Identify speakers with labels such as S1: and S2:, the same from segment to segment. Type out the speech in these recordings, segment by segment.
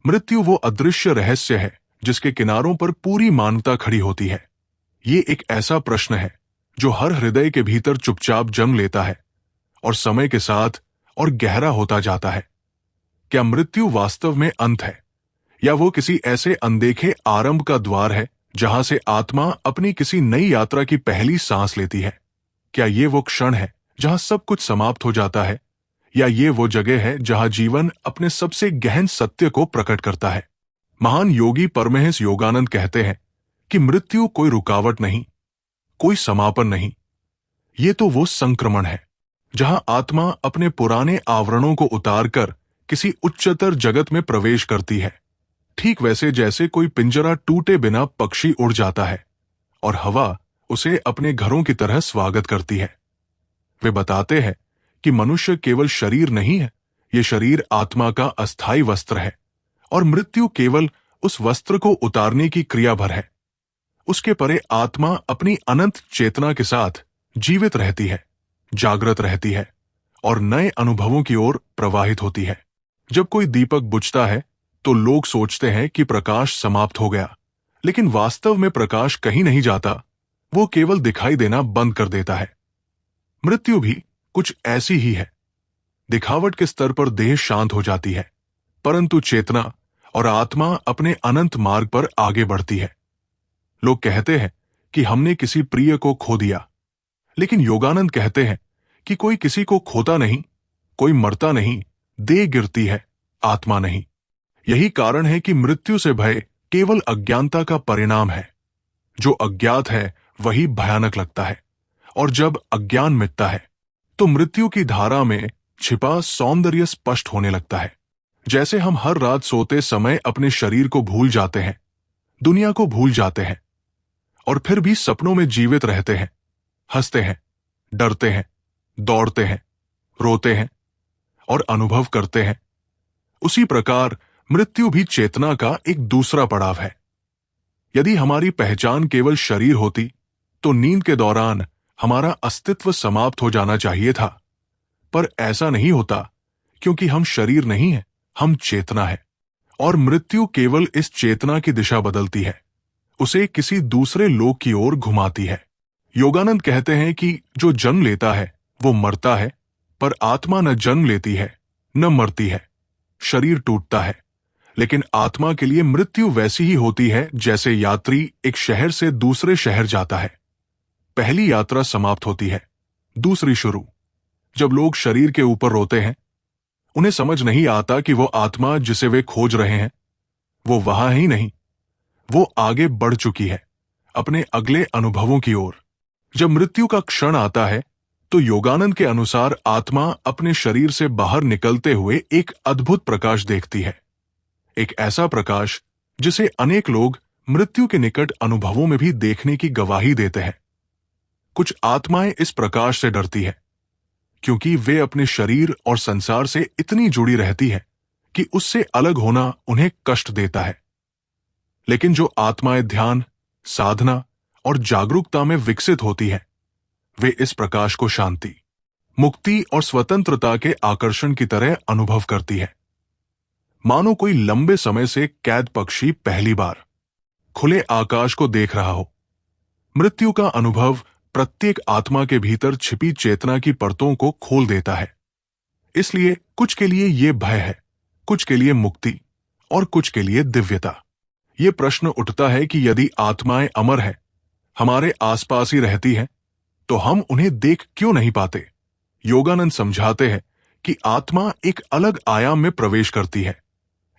S1: मृत्यु वो अदृश्य रहस्य है जिसके किनारों पर पूरी मानवता खड़ी होती है। ये एक ऐसा प्रश्न है जो हर हृदय के भीतर चुपचाप जन्म लेता है और समय के साथ और गहरा होता जाता है। क्या मृत्यु वास्तव में अंत है, या वो किसी ऐसे अनदेखे आरंभ का द्वार है जहां से आत्मा अपनी किसी नई यात्रा की पहली सांस लेती है? क्या ये वो क्षण है जहां सब कुछ समाप्त हो जाता है, या ये वो जगह है जहां जीवन अपने सबसे गहन सत्य को प्रकट करता है? महान योगी परमहंस योगानंद कहते हैं कि मृत्यु कोई रुकावट नहीं, कोई समापन नहीं, ये तो वो संक्रमण है जहां आत्मा अपने पुराने आवरणों को उतारकर किसी उच्चतर जगत में प्रवेश करती है। ठीक वैसे जैसे कोई पिंजरा टूटे बिना पक्षी उड़ जाता है और हवा उसे अपने घरों की तरह स्वागत करती है। वे बताते हैं कि मनुष्य केवल शरीर नहीं है, ये शरीर आत्मा का अस्थायी वस्त्र है और मृत्यु केवल उस वस्त्र को उतारने की क्रिया भर है। उसके परे आत्मा अपनी अनंत चेतना के साथ जीवित रहती है, जागृत रहती है और नए अनुभवों की ओर प्रवाहित होती है। जब कोई दीपक बुझता है तो लोग सोचते हैं कि प्रकाश समाप्त हो गया, लेकिन वास्तव में प्रकाश कहीं नहीं जाता, वो केवल दिखाई देना बंद कर देता है। मृत्यु भी कुछ ऐसी ही है। दिखावट के स्तर पर देह शांत हो जाती है, परंतु चेतना और आत्मा अपने अनंत मार्ग पर आगे बढ़ती है। लोग कहते हैं कि हमने किसी प्रिय को खो दिया, लेकिन योगानंद कहते हैं कि कोई किसी को खोता नहीं, कोई मरता नहीं, देह गिरती है, आत्मा नहीं। यही कारण है कि मृत्यु से भय केवल अज्ञानता का परिणाम है। जो अज्ञात है वही भयानक लगता है, और जब अज्ञान मिटता है तो मृत्यु की धारा में छिपा सौंदर्य स्पष्ट होने लगता है। जैसे हम हर रात सोते समय अपने शरीर को भूल जाते हैं, दुनिया को भूल जाते हैं, और फिर भी सपनों में जीवित रहते हैं, हंसते हैं, डरते हैं, दौड़ते हैं, रोते हैं और अनुभव करते हैं। उसी प्रकार मृत्यु भी चेतना का एक दूसरा पड़ाव है। यदि हमारी पहचान केवल शरीर होती तो नींद के दौरान हमारा अस्तित्व समाप्त हो जाना चाहिए था, पर ऐसा नहीं होता, क्योंकि हम शरीर नहीं हैं, हम चेतना है, और मृत्यु केवल इस चेतना की दिशा बदलती है, उसे किसी दूसरे लोक की ओर घुमाती है। योगानंद कहते हैं कि जो जन्म लेता है वो मरता है, पर आत्मा न जन्म लेती है न मरती है। शरीर टूटता है, लेकिन आत्मा के लिए मृत्यु वैसी ही होती है जैसे यात्री एक शहर से दूसरे शहर जाता है। पहली यात्रा समाप्त होती है, दूसरी शुरू। जब लोग शरीर के ऊपर रोते हैं, उन्हें समझ नहीं आता कि वो आत्मा जिसे वे खोज रहे हैं वो वहां ही नहीं, वो आगे बढ़ चुकी है अपने अगले अनुभवों की ओर। जब मृत्यु का क्षण आता है तो योगानंद के अनुसार आत्मा अपने शरीर से बाहर निकलते हुए एक अद्भुत प्रकाश देखती है, एक ऐसा प्रकाश जिसे अनेक लोग मृत्यु के निकट अनुभवों में भी देखने की गवाही देते हैं। कुछ आत्माएं इस प्रकाश से डरती है, क्योंकि वे अपने शरीर और संसार से इतनी जुड़ी रहती है कि उससे अलग होना उन्हें कष्ट देता है। लेकिन जो आत्माएं ध्यान, साधना और जागरूकता में विकसित होती हैं, वे इस प्रकाश को शांति, मुक्ति और स्वतंत्रता के आकर्षण की तरह अनुभव करती है। मानो कोई लंबे समय से कैद पक्षी पहली बार खुले आकाश को देख रहा हो। मृत्यु का अनुभव प्रत्येक आत्मा के भीतर छिपी चेतना की परतों को खोल देता है। इसलिए कुछ के लिए यह भय है, कुछ के लिए मुक्ति और कुछ के लिए दिव्यता। ये प्रश्न उठता है कि यदि आत्माएं अमर है, हमारे आसपास ही रहती हैं, तो हम उन्हें देख क्यों नहीं पाते? योगानंद समझाते हैं कि आत्मा एक अलग आयाम में प्रवेश करती है,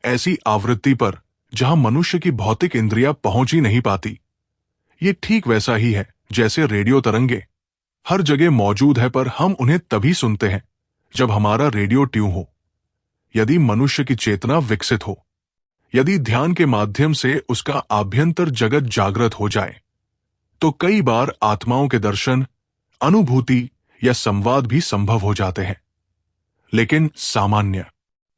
S1: ऐसी आवृत्ति पर जहां मनुष्य की भौतिक इंद्रियां पहुंच ही नहीं पाती। ये ठीक वैसा ही है जैसे रेडियो तरंगे हर जगह मौजूद है, पर हम उन्हें तभी सुनते हैं जब हमारा रेडियो ट्यून हो। यदि मनुष्य की चेतना विकसित हो, यदि ध्यान के माध्यम से उसका आभ्यंतर जगत जागृत हो जाए, तो कई बार आत्माओं के दर्शन, अनुभूति या संवाद भी संभव हो जाते हैं। लेकिन सामान्य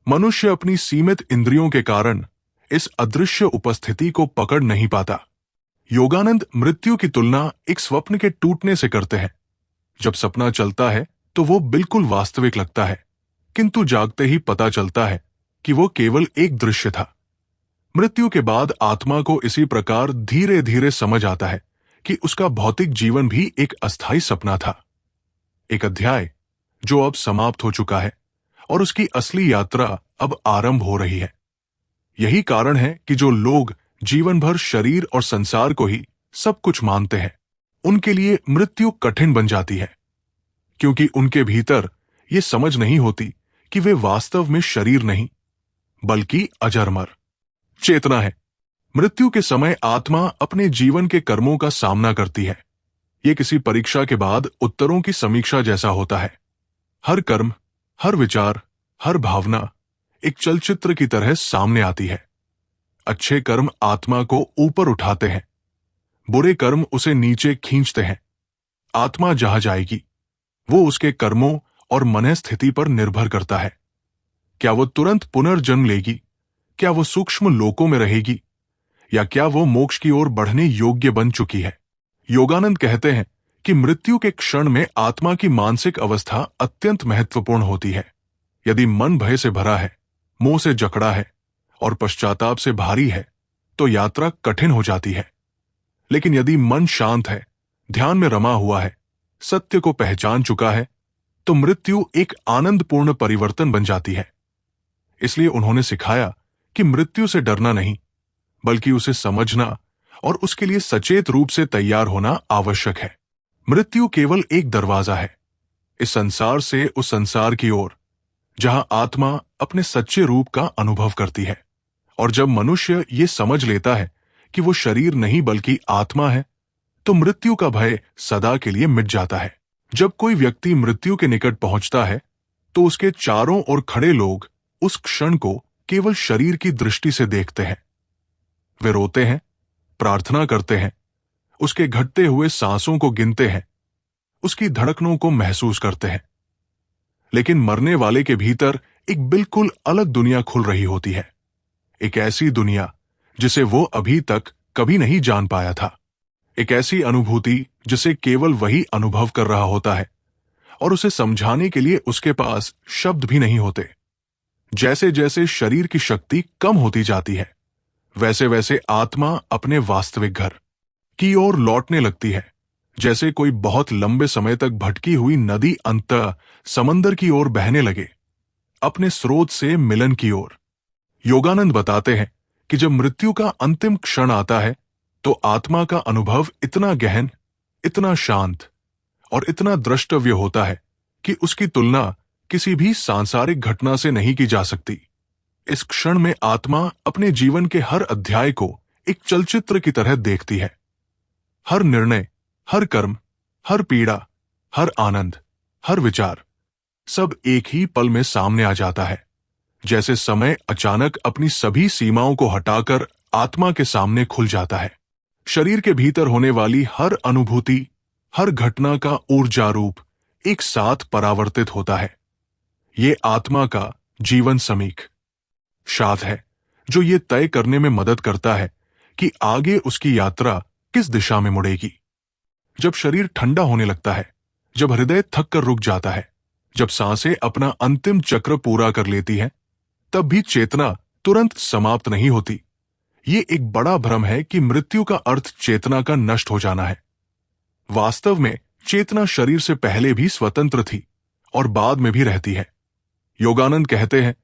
S1: मनुष्य अपनी सीमित इंद्रियों के कारण इस अदृश्य उपस्थिति को पकड़ नहीं पाता। योगानंद मृत्यु की तुलना एक स्वप्न के टूटने से करते हैं। जब सपना चलता है तो वो बिल्कुल वास्तविक लगता है, किंतु जागते ही पता चलता है कि वो केवल एक दृश्य था, मृत्यु के बाद आत्मा को इसी प्रकार धीरे धीरे समझ आता है कि उसका भौतिक जीवन भी एक अस्थायी सपना था, एक अध्याय जो अब समाप्त हो चुका है और उसकी असली यात्रा अब आरंभ हो रही है। यही कारण है कि जो लोग जीवन भर शरीर और संसार को ही सब कुछ मानते हैं, उनके लिए मृत्यु कठिन बन जाती है, क्योंकि उनके भीतर ये समझ नहीं होती कि वे वास्तव में शरीर नहीं बल्कि अजरमर चेतना है। मृत्यु के समय आत्मा अपने जीवन के कर्मों का सामना करती है। यह किसी परीक्षा के बाद उत्तरों की समीक्षा जैसा होता है। हर कर्म, हर विचार, हर भावना एक चलचित्र की तरह सामने आती है। अच्छे कर्म आत्मा को ऊपर उठाते हैं, बुरे कर्म उसे नीचे खींचते हैं। आत्मा जहां जाएगी वो उसके कर्मों और मन स्थिति पर निर्भर करता है। क्या वो तुरंत पुनर्जन्म लेगी, क्या वो सूक्ष्म लोकों में रहेगी, या क्या वो मोक्ष की ओर बढ़ने योग्य बन चुकी है। योगानंद कहते हैं कि मृत्यु के क्षण में आत्मा की मानसिक अवस्था अत्यंत महत्वपूर्ण होती है। यदि मन भय से भरा है, मोह से जकड़ा है और पश्चाताप से भारी है, तो यात्रा कठिन हो जाती है। लेकिन यदि मन शांत है, ध्यान में रमा हुआ है, सत्य को पहचान चुका है, तो मृत्यु एक आनंदपूर्ण परिवर्तन बन जाती है। इसलिए उन्होंने सिखाया कि मृत्यु से डरना नहीं, बल्कि उसे समझना और उसके लिए सचेत रूप से तैयार होना आवश्यक है। मृत्यु केवल एक दरवाजा है, इस संसार से उस संसार की ओर जहां आत्मा अपने सच्चे रूप का अनुभव करती है। और जब मनुष्य ये समझ लेता है कि वो शरीर नहीं बल्कि आत्मा है, तो मृत्यु का भय सदा के लिए मिट जाता है। जब कोई व्यक्ति मृत्यु के निकट पहुंचता है, तो उसके चारों ओर खड़े लोग उस क्षण को केवल शरीर की दृष्टि से देखते हैं। वे रोते हैं, प्रार्थना करते हैं, उसके घटते हुए सांसों को गिनते हैं, उसकी धड़कनों को महसूस करते हैं। लेकिन मरने वाले के भीतर एक बिल्कुल अलग दुनिया खुल रही होती है, एक ऐसी दुनिया जिसे वो अभी तक कभी नहीं जान पाया था, एक ऐसी अनुभूति जिसे केवल वही अनुभव कर रहा होता है और उसे समझाने के लिए उसके पास शब्द भी नहीं होते। जैसे जैसे शरीर की शक्ति कम होती जाती है, वैसे वैसे आत्मा अपने वास्तविक घर की ओर लौटने लगती है, जैसे कोई बहुत लंबे समय तक भटकी हुई नदी अंततः समंदर की ओर बहने लगे, अपने स्रोत से मिलन की ओर। योगानंद बताते हैं कि जब मृत्यु का अंतिम क्षण आता है, तो आत्मा का अनुभव इतना गहन, इतना शांत और इतना द्रष्टव्य होता है कि उसकी तुलना किसी भी सांसारिक घटना से नहीं की जा सकती। इस क्षण में आत्मा अपने जीवन के हर अध्याय को एक चलचित्र की तरह देखती है। हर निर्णय, हर कर्म, हर पीड़ा, हर आनंद, हर विचार, सब एक ही पल में सामने आ जाता है, जैसे समय अचानक अपनी सभी सीमाओं को हटाकर आत्मा के सामने खुल जाता है। शरीर के भीतर होने वाली हर अनुभूति, हर घटना का ऊर्जा रूप एक साथ परावर्तित होता है। ये आत्मा का जीवन समीक शाद है, जो ये तय करने में मदद करता है कि आगे उसकी यात्रा किस दिशा में मुड़ेगी। जब शरीर ठंडा होने लगता है, जब हृदय थक कर रुक जाता है, जब सांसें अपना अंतिम चक्र पूरा कर लेती हैं, तब भी चेतना तुरंत समाप्त नहीं होती। ये एक बड़ा भ्रम है कि मृत्यु का अर्थ चेतना का नष्ट हो जाना है। वास्तव में चेतना शरीर से पहले भी स्वतंत्र थी और बाद में भी रहती है। योगानंद कहते हैं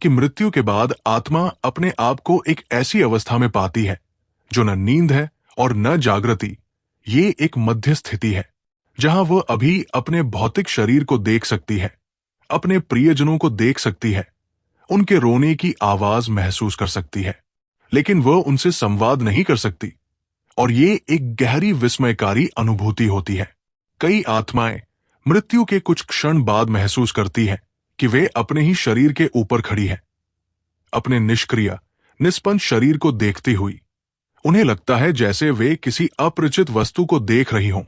S1: कि मृत्यु के बाद आत्मा अपने आप को एक ऐसी अवस्था में पाती है जो न नींद है और न जागृति। ये एक मध्य स्थिति है जहां वह अभी अपने भौतिक शरीर को देख सकती है, अपने प्रियजनों को देख सकती है, उनके रोने की आवाज महसूस कर सकती है, लेकिन वह उनसे संवाद नहीं कर सकती। और ये एक गहरी विस्मयकारी अनुभूति होती है। कई आत्माएं मृत्यु के कुछ क्षण बाद महसूस करती हैं कि वे अपने ही शरीर के ऊपर खड़ी है, अपने निष्क्रिय, निष्पंद शरीर को देखती हुई। उन्हें लगता है जैसे वे किसी अपरिचित वस्तु को देख रही हों।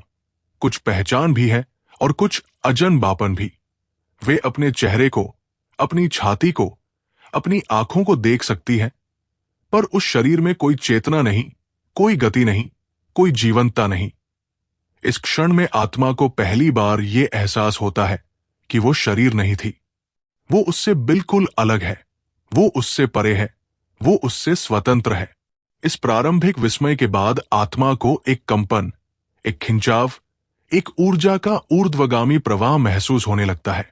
S1: कुछ पहचान भी है और कुछ अजनबापन भी। वे अपने चेहरे को, अपनी छाती को, अपनी आंखों को देख सकती हैं, पर उस शरीर में कोई चेतना नहीं, कोई गति नहीं, कोई जीवंतता नहीं। इस क्षण में आत्मा को पहली बार यह एहसास होता है कि वो शरीर नहीं थी, वो उससे बिल्कुल अलग है, वो उससे परे है, वो उससे स्वतंत्र है। इस प्रारंभिक विस्मय के बाद आत्मा को एक कंपन, एक खिंचाव, एक ऊर्जा का ऊर्ध्वगामी प्रवाह महसूस होने लगता है।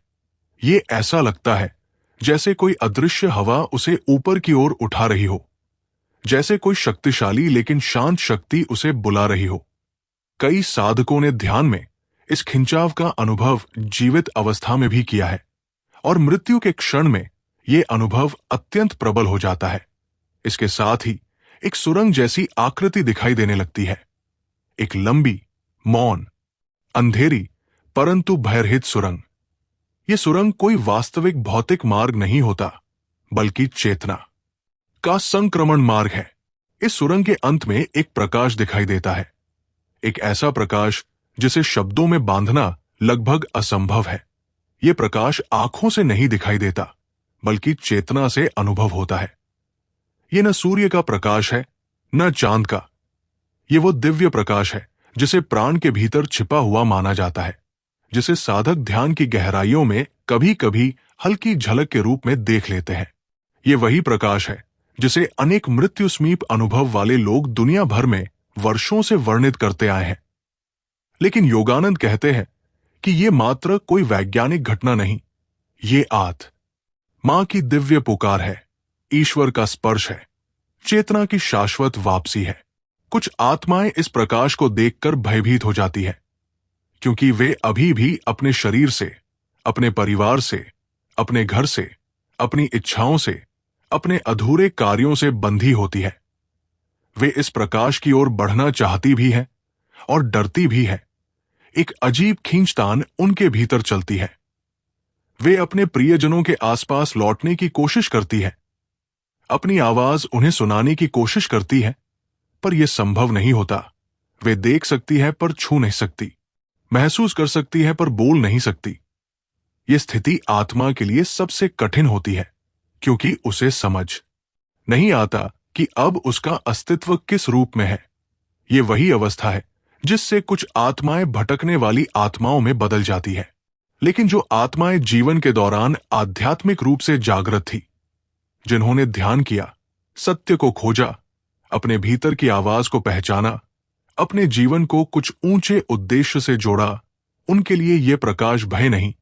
S1: ये ऐसा लगता है जैसे कोई अदृश्य हवा उसे ऊपर की ओर उठा रही हो, जैसे कोई शक्तिशाली लेकिन शांत शक्ति उसे बुला रही हो। कई साधकों ने ध्यान में इस खिंचाव का अनुभव जीवित अवस्था में भी किया है, और मृत्यु के क्षण में यह अनुभव अत्यंत प्रबल हो जाता है। इसके साथ ही एक सुरंग जैसी आकृति दिखाई देने लगती है, एक लंबी, मौन, अंधेरी परंतु भयरहित सुरंग। यह सुरंग कोई वास्तविक भौतिक मार्ग नहीं होता, बल्कि चेतना का संक्रमण मार्ग है। इस सुरंग के अंत में एक प्रकाश दिखाई देता है, एक ऐसा प्रकाश जिसे शब्दों में बांधना लगभग असंभव है। यह प्रकाश आंखों से नहीं दिखाई देता, बल्कि चेतना से अनुभव होता है। यह न सूर्य का प्रकाश है, न चांद का। यह वो दिव्य प्रकाश है जिसे प्राण के भीतर छिपा हुआ माना जाता है, जिसे साधक ध्यान की गहराइयों में कभी कभी हल्की झलक के रूप में देख लेते हैं। यह वही प्रकाश है जिसे अनेक मृत्यु समीप अनुभव वाले लोग दुनिया भर में वर्षों से वर्णित करते आए हैं। लेकिन योगानंद कहते हैं कि यह मात्र कोई वैज्ञानिक घटना नहीं, ये मां की दिव्य पुकार है, ईश्वर का स्पर्श है, चेतना की शाश्वत वापसी है। कुछ आत्माएं इस प्रकाश को देखकर भयभीत हो जाती है, क्योंकि वे अभी भी अपने शरीर से, अपने परिवार से, अपने घर से, अपनी इच्छाओं से, अपने अधूरे कार्यों से बंधी होती है। वे इस प्रकाश की ओर बढ़ना चाहती भी है और डरती भी है। एक अजीब खींचतान उनके भीतर चलती है। वे अपने प्रियजनों के आसपास लौटने की कोशिश करती है, अपनी आवाज उन्हें सुनाने की कोशिश करती है, पर यह संभव नहीं होता। वे देख सकती है पर छू नहीं सकती, महसूस कर सकती है पर बोल नहीं सकती। यह स्थिति आत्मा के लिए सबसे कठिन होती है, क्योंकि उसे समझ नहीं आता कि अब उसका अस्तित्व किस रूप में है। यह वही अवस्था है जिससे कुछ आत्माएं भटकने वाली आत्माओं में बदल जाती है। लेकिन जो आत्माएं जीवन के दौरान आध्यात्मिक रूप से जागृत थी, जिन्होंने ध्यान किया, सत्य को खोजा, अपने भीतर की आवाज को पहचाना, अपने जीवन को कुछ ऊंचे उद्देश्य से जोड़ा, उनके लिए यह प्रकाश भय नहीं,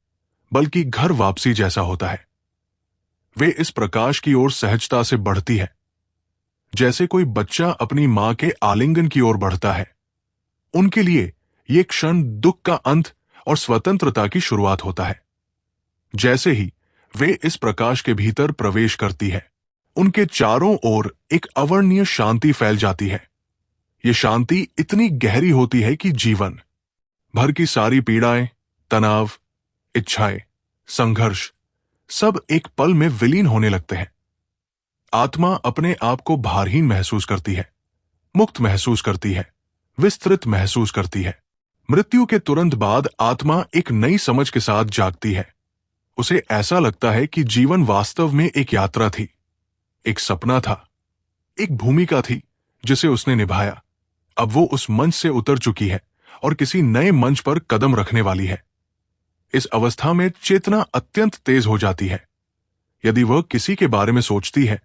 S1: बल्कि घर वापसी जैसा होता है। वे इस प्रकाश की ओर सहजता से बढ़ती है, जैसे कोई बच्चा अपनी मां के आलिंगन की ओर बढ़ता है। उनके लिए यह क्षण दुख का अंत और स्वतंत्रता की शुरुआत होता है। जैसे ही वे इस प्रकाश के भीतर प्रवेश करती है, उनके चारों ओर एक अवर्णनीय शांति फैल जाती है। यह शांति इतनी गहरी होती है कि जीवन भर की सारी पीड़ाएं, तनाव, इच्छाएं, संघर्ष सब एक पल में विलीन होने लगते हैं। आत्मा अपने आप को भारहीन महसूस करती है, मुक्त महसूस करती है, विस्तृत महसूस करती है। मृत्यु के तुरंत बाद आत्मा एक नई समझ के साथ जागती है। उसे ऐसा लगता है कि जीवन वास्तव में एक यात्रा थी, एक सपना था, एक भूमिका थी जिसे उसने निभाया। अब वो उस मंच से उतर चुकी है और किसी नए मंच पर कदम रखने वाली है। इस अवस्था में चेतना अत्यंत तेज हो जाती है। यदि वह किसी के बारे में सोचती है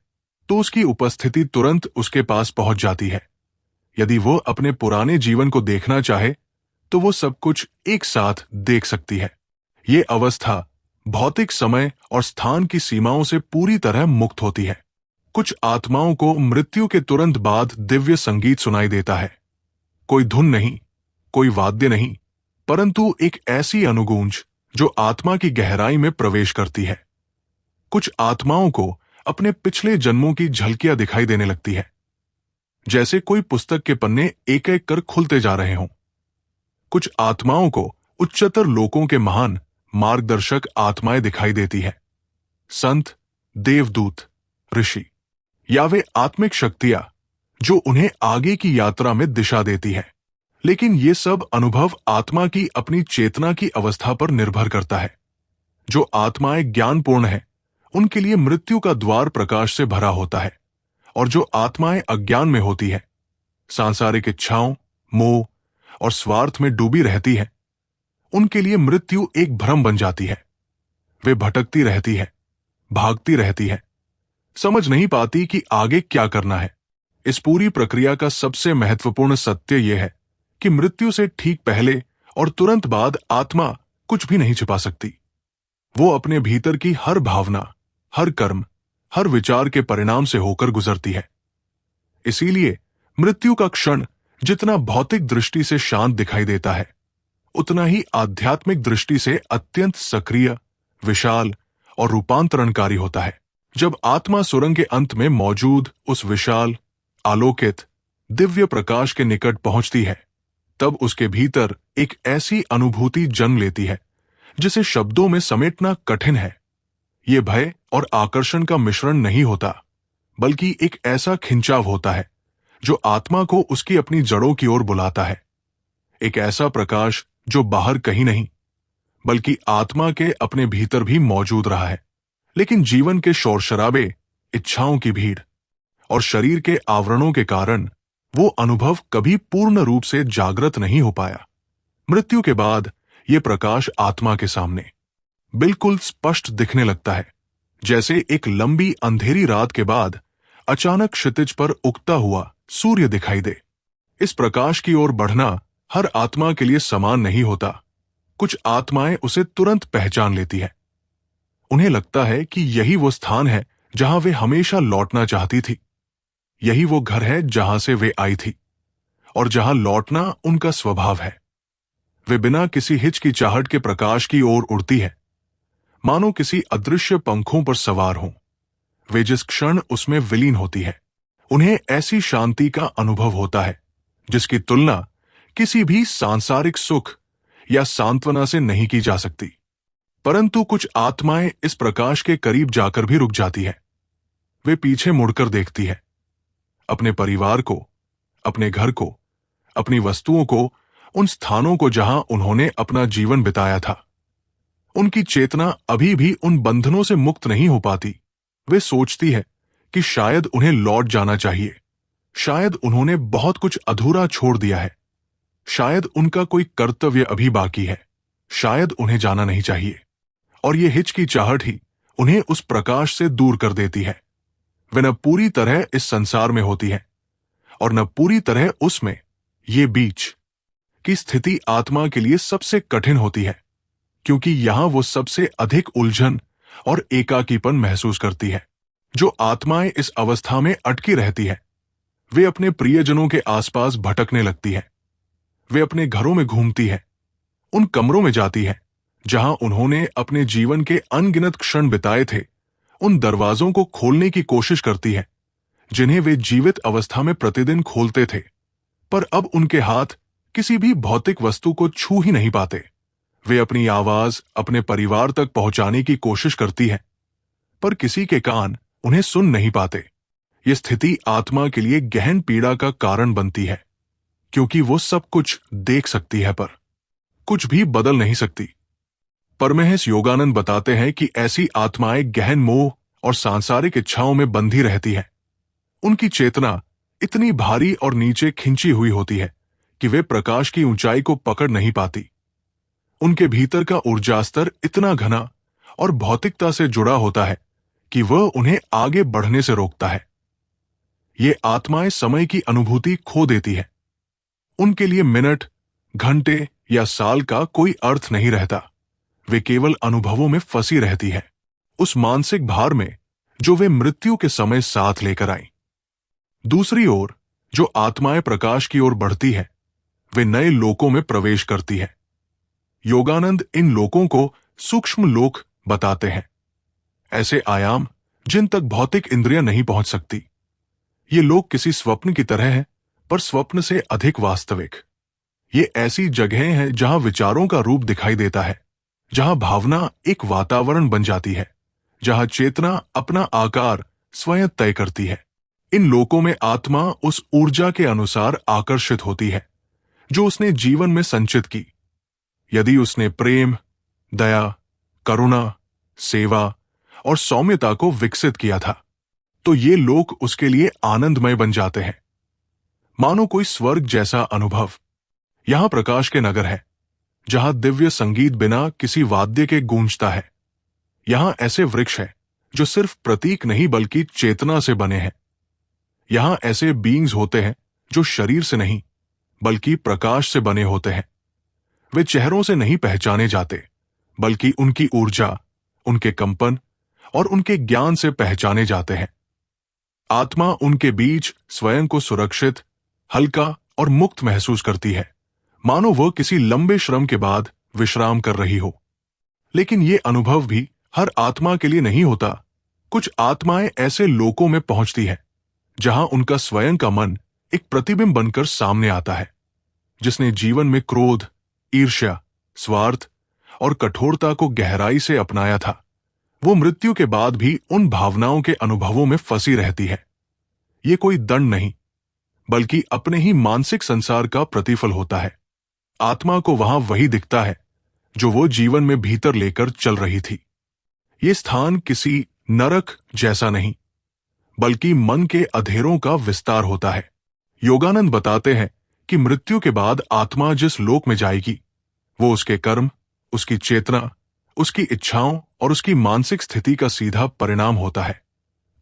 S1: तो उसकी उपस्थिति तुरंत उसके पास पहुंच जाती है। यदि वह अपने पुराने जीवन को देखना चाहे तो वो सब कुछ एक साथ देख सकती है। ये अवस्था भौतिक समय और स्थान की सीमाओं से पूरी तरह मुक्त होती है। कुछ आत्माओं को मृत्यु के तुरंत बाद दिव्य संगीत सुनाई देता है। कोई धुन नहीं, कोई वाद्य नहीं, परंतु एक ऐसी अनुगूंज जो आत्मा की गहराई में प्रवेश करती है। कुछ आत्माओं को अपने पिछले जन्मों की झलकियां दिखाई देने लगती है, जैसे कोई पुस्तक के पन्ने एक एक कर खुलते जा रहे हों। कुछ आत्माओं को उच्चतर लोकों के महान मार्गदर्शक आत्माएं दिखाई देती है, संत, देवदूत, ऋषि, या वे आत्मिक शक्तियां जो उन्हें आगे की यात्रा में दिशा देती है। लेकिन ये सब अनुभव आत्मा की अपनी चेतना की अवस्था पर निर्भर करता है। जो आत्माएं ज्ञानपूर्ण हैं, उनके लिए मृत्यु का द्वार प्रकाश से भरा होता है, और जो आत्माएं अज्ञान में होती है, सांसारिक इच्छाओं, मोह और स्वार्थ में डूबी रहती है, उनके लिए मृत्यु एक भ्रम बन जाती है। वे भटकती रहती है, भागती रहती है, समझ नहीं पाती कि आगे क्या करना है। इस पूरी प्रक्रिया का सबसे महत्वपूर्ण सत्य यह है कि मृत्यु से ठीक पहले और तुरंत बाद आत्मा कुछ भी नहीं छिपा सकती। वो अपने भीतर की हर भावना, हर कर्म, हर विचार के परिणाम से होकर गुजरती है। इसीलिए मृत्यु का क्षण जितना भौतिक दृष्टि से शांत दिखाई देता है, उतना ही आध्यात्मिक दृष्टि से अत्यंत सक्रिय, विशाल और रूपांतरणकारी होता है। जब आत्मा सुरंग के अंत में मौजूद उस विशाल, आलोकित, दिव्य प्रकाश के निकट पहुंचती है, तब उसके भीतर एक ऐसी अनुभूति जन्म लेती है जिसे शब्दों में समेटना कठिन है। ये भय और आकर्षण का मिश्रण नहीं होता, बल्कि एक ऐसा खिंचाव होता है जो आत्मा को उसकी अपनी जड़ों की ओर बुलाता है। एक ऐसा प्रकाश जो बाहर कहीं नहीं, बल्कि आत्मा के अपने भीतर भी मौजूद रहा है, लेकिन जीवन के शोर शराबे, इच्छाओं की भीड़ और शरीर के आवरणों के कारण वो अनुभव कभी पूर्ण रूप से जागृत नहीं हो पाया। मृत्यु के बाद ये प्रकाश आत्मा के सामने बिल्कुल स्पष्ट दिखने लगता है, जैसे एक लंबी अंधेरी रात के बाद अचानक क्षितिज पर उगता हुआ सूर्य दिखाई दे। इस प्रकाश की ओर बढ़ना हर आत्मा के लिए समान नहीं होता। कुछ आत्माएं उसे तुरंत पहचान लेती है। उन्हें लगता है कि यही वो स्थान है जहां वे हमेशा लौटना चाहती थी। यही वो घर है जहां से वे आई थी और जहां लौटना उनका स्वभाव है। वे बिना किसी हिचकिचाहट के प्रकाश की ओर उड़ती है, मानो किसी अदृश्य पंखों पर सवार हों। वे जिस क्षण उसमें विलीन होती है, उन्हें ऐसी शांति का अनुभव होता है जिसकी तुलना किसी भी सांसारिक सुख या सांत्वना से नहीं की जा सकती। परंतु कुछ आत्माएं इस प्रकाश के करीब जाकर भी रुक जाती है। वे पीछे मुड़कर देखती है, अपने परिवार को, अपने घर को, अपनी वस्तुओं को, उन स्थानों को जहां उन्होंने अपना जीवन बिताया था। उनकी चेतना अभी भी उन बंधनों से मुक्त नहीं हो पाती। वे सोचती है कि शायद उन्हें लौट जाना चाहिए, शायद उन्होंने बहुत कुछ अधूरा छोड़ दिया है, शायद उनका कोई कर्तव्य अभी बाकी है, शायद उन्हें जाना नहीं चाहिए। और ये हिचकिचाहट ही उन्हें उस प्रकाश से दूर कर देती है। वे न पूरी तरह इस संसार में होती है और न पूरी तरह उसमें। ये बीच की स्थिति आत्मा के लिए सबसे कठिन होती है, क्योंकि यहां वो सबसे अधिक उलझन और एकाकीपन महसूस करती है। जो आत्माएं इस अवस्था में अटकी रहती है, वे अपने प्रियजनों के आसपास भटकने लगती है। वे अपने घरों में घूमती है, उन कमरों में जाती है जहां उन्होंने अपने जीवन के अनगिनत क्षण बिताए थे। उन दरवाजों को खोलने की कोशिश करती है जिन्हें वे जीवित अवस्था में प्रतिदिन खोलते थे, पर अब उनके हाथ किसी भी भौतिक वस्तु को छू ही नहीं पाते। वे अपनी आवाज अपने परिवार तक पहुंचाने की कोशिश करती है, पर किसी के कान उन्हें सुन नहीं पाते। ये स्थिति आत्मा के लिए गहन पीड़ा का कारण बनती है, क्योंकि वो सब कुछ देख सकती है पर कुछ भी बदल नहीं सकती। परमहंस योगानंद बताते हैं कि ऐसी आत्माएं गहन मोह और सांसारिक इच्छाओं में बंधी रहती हैं। उनकी चेतना इतनी भारी और नीचे खिंची हुई होती है कि वे प्रकाश की ऊंचाई को पकड़ नहीं पाती। उनके भीतर का ऊर्जा स्तर इतना घना और भौतिकता से जुड़ा होता है कि वह उन्हें आगे बढ़ने से रोकता है। ये आत्माएं समय की अनुभूति खो देती है। उनके लिए मिनट, घंटे या साल का कोई अर्थ नहीं रहता। वे केवल अनुभवों में फंसी रहती है, उस मानसिक भार में जो वे मृत्यु के समय साथ लेकर आई। दूसरी ओर जो आत्माएं प्रकाश की ओर बढ़ती है, वे नए लोकों में प्रवेश करती है। योगानंद इन लोकों को सूक्ष्म लोक बताते हैं, ऐसे आयाम जिन तक भौतिक इंद्रियां नहीं पहुंच सकती। ये लोक किसी स्वप्न की तरह है, पर स्वप्न से अधिक वास्तविक। ये ऐसी जगहें हैं जहां विचारों का रूप दिखाई देता है, जहां भावना एक वातावरण बन जाती है, जहां चेतना अपना आकार स्वयं तय करती है। इन लोकों में आत्मा उस ऊर्जा के अनुसार आकर्षित होती है जो उसने जीवन में संचित की। यदि उसने प्रेम, दया, करुणा, सेवा और सौम्यता को विकसित किया था, तो ये लोक उसके लिए आनंदमय बन जाते हैं, मानो कोई स्वर्ग जैसा अनुभव। यहां प्रकाश के नगर है, जहां दिव्य संगीत बिना किसी वाद्य के गूंजता है। यहां ऐसे वृक्ष है जो सिर्फ प्रतीक नहीं बल्कि चेतना से बने हैं। यहां ऐसे बीइंग्स होते हैं जो शरीर से नहीं बल्कि प्रकाश से बने होते हैं। वे चेहरों से नहीं पहचाने जाते, बल्कि उनकी ऊर्जा, उनके कंपन और उनके ज्ञान से पहचाने जाते हैं। आत्मा उनके बीच स्वयं को सुरक्षित, हल्का और मुक्त महसूस करती है, मानो वह किसी लंबे श्रम के बाद विश्राम कर रही हो। लेकिन ये अनुभव भी हर आत्मा के लिए नहीं होता। कुछ आत्माएं ऐसे लोकों में पहुंचती हैं जहां उनका स्वयं का मन एक प्रतिबिंब बनकर सामने आता है, जिसने जीवन में क्रोध, ईर्ष्या, स्वार्थ और कठोरता को गहराई से अपनाया था। वो मृत्यु के बाद भी उन भावनाओं के अनुभवों में फंसी रहती है। ये कोई दंड नहीं, बल्कि अपने ही मानसिक संसार का प्रतिफल होता है। आत्मा को वहां वही दिखता है जो वो जीवन में भीतर लेकर चल रही थी। ये स्थान किसी नरक जैसा नहीं, बल्कि मन के अधेरों का विस्तार होता है। योगानंद बताते हैं कि मृत्यु के बाद आत्मा जिस लोक में जाएगी, वो उसके कर्म, उसकी चेतना, उसकी इच्छाओं और उसकी मानसिक स्थिति का सीधा परिणाम होता है।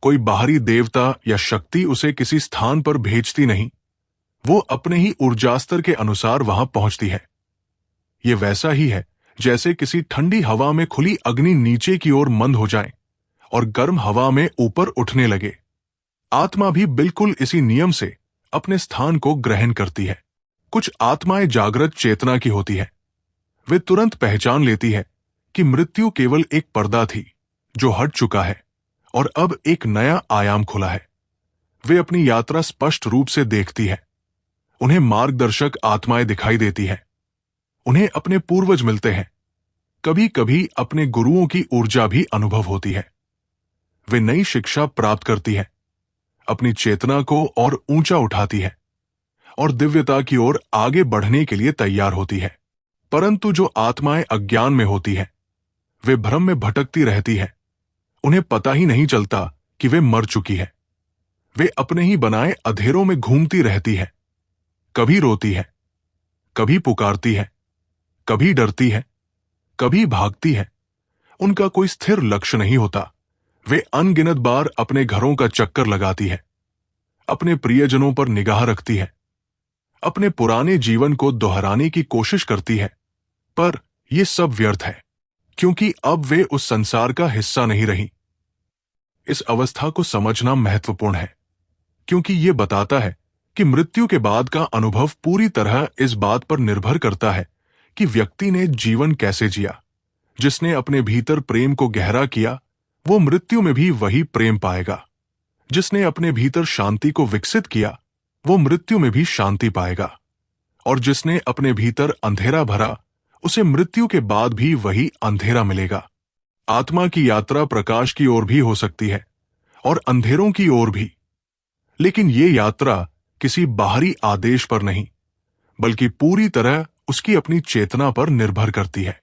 S1: कोई बाहरी देवता या शक्ति उसे किसी स्थान पर भेजती नहीं, वो अपने ही ऊर्जास्तर के अनुसार वहां पहुंचती है। ये वैसा ही है जैसे किसी ठंडी हवा में खुली अग्नि नीचे की ओर मंद हो जाए और गर्म हवा में ऊपर उठने लगे। आत्मा भी बिल्कुल इसी नियम से अपने स्थान को ग्रहण करती है। कुछ आत्माएं जागृत चेतना की होती है। वे तुरंत पहचान लेती है कि मृत्यु केवल एक पर्दा थी जो हट चुका है और अब एक नया आयाम खुला है। वे अपनी यात्रा स्पष्ट रूप से देखती है। उन्हें मार्गदर्शक आत्माएं दिखाई देती है। उन्हें अपने पूर्वज मिलते हैं। कभी कभी अपने गुरुओं की ऊर्जा भी अनुभव होती है। वे नई शिक्षा प्राप्त करती है, अपनी चेतना को और ऊंचा उठाती है और दिव्यता की ओर आगे बढ़ने के लिए तैयार होती है। परंतु जो आत्माएं अज्ञान में होती हैं, वे भ्रम में भटकती रहती है। उन्हें पता ही नहीं चलता कि वे मर चुकी है। वे अपने ही बनाए अधेरों में घूमती रहती है। कभी रोती है, कभी पुकारती है, कभी डरती है, कभी भागती है। उनका कोई स्थिर लक्ष्य नहीं होता। वे अनगिनत बार अपने घरों का चक्कर लगाती है, अपने प्रियजनों पर निगाह रखती है, अपने पुराने जीवन को दोहराने की कोशिश करती है। पर यह सब व्यर्थ है, क्योंकि अब वे उस संसार का हिस्सा नहीं रही। इस अवस्था को समझना महत्वपूर्ण है, क्योंकि यह बताता है कि मृत्यु के बाद का अनुभव पूरी तरह इस बात पर निर्भर करता है कि व्यक्ति ने जीवन कैसे जिया। जिसने अपने भीतर प्रेम को गहरा किया, वो मृत्यु में भी वही प्रेम पाएगा। जिसने अपने भीतर शांति को विकसित किया, वो मृत्यु में भी शांति पाएगा। और जिसने अपने भीतर अंधेरा भरा, उसे मृत्यु के बाद भी वही अंधेरा मिलेगा। आत्मा की यात्रा प्रकाश की ओर भी हो सकती है और अंधेरों की ओर भी, लेकिन ये यात्रा किसी बाहरी आदेश पर नहीं, बल्कि पूरी तरह उसकी अपनी चेतना पर निर्भर करती है।